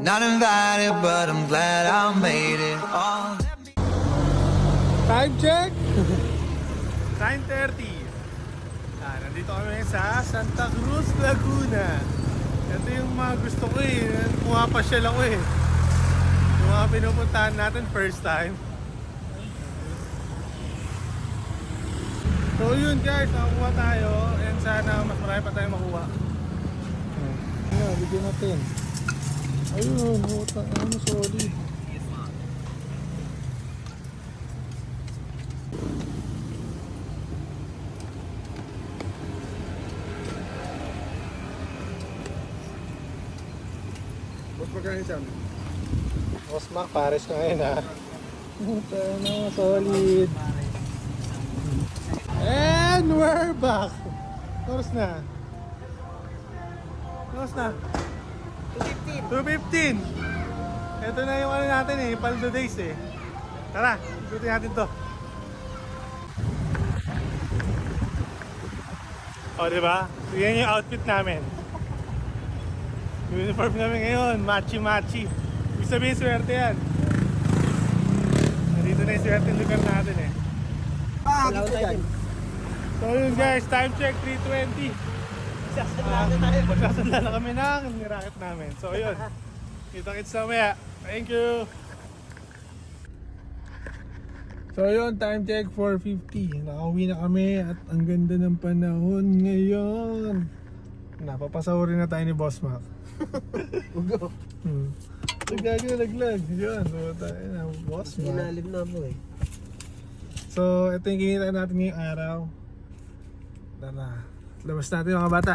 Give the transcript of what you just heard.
Not invited, but I'm glad I made it. Oh. Time check! 9:30. Nandito kami sa Santa Cruz, Laguna. Ito yung mga gusto ko eh. Pumapasyal ako eh. Yung mga pinupuntahan natin first time. So yun guys, nakakuha tayo. And sana mas marami pa tayo makuha. Ayan, bigyan natin. Ayun, ano solid. Boss, magkano dyan? Boss Mac, pares ka ngayon ha. Puta na, solid. And we're back. Oras na. Oras na. 2:15. Ito na yung ano natin eh, Paldo Days eh. Tara, ikutin natin to. O diba? Yan yung outfit namin. Uniform namin ngayon, matchy-matchy. Ibig sabihin, swerte yan. Nandito na yung swerte yung lugar natin eh. Dito dyan. So yun guys, time check 3:20. Magsasanda na kami ng nirakit namin. So yun, kita-kits mamaya. Thank you! So yun, time check 4:50. Nakauwi na kami at ang ganda ng panahon ngayon. Napapasahurin na tayo ni Boss Mac. Ugo. Laglag na laglag. Yun, so tayo na Boss Mac. Inalim na po eh. So ito yung kinita natin ngayong araw. Tara, labas natin mga bata.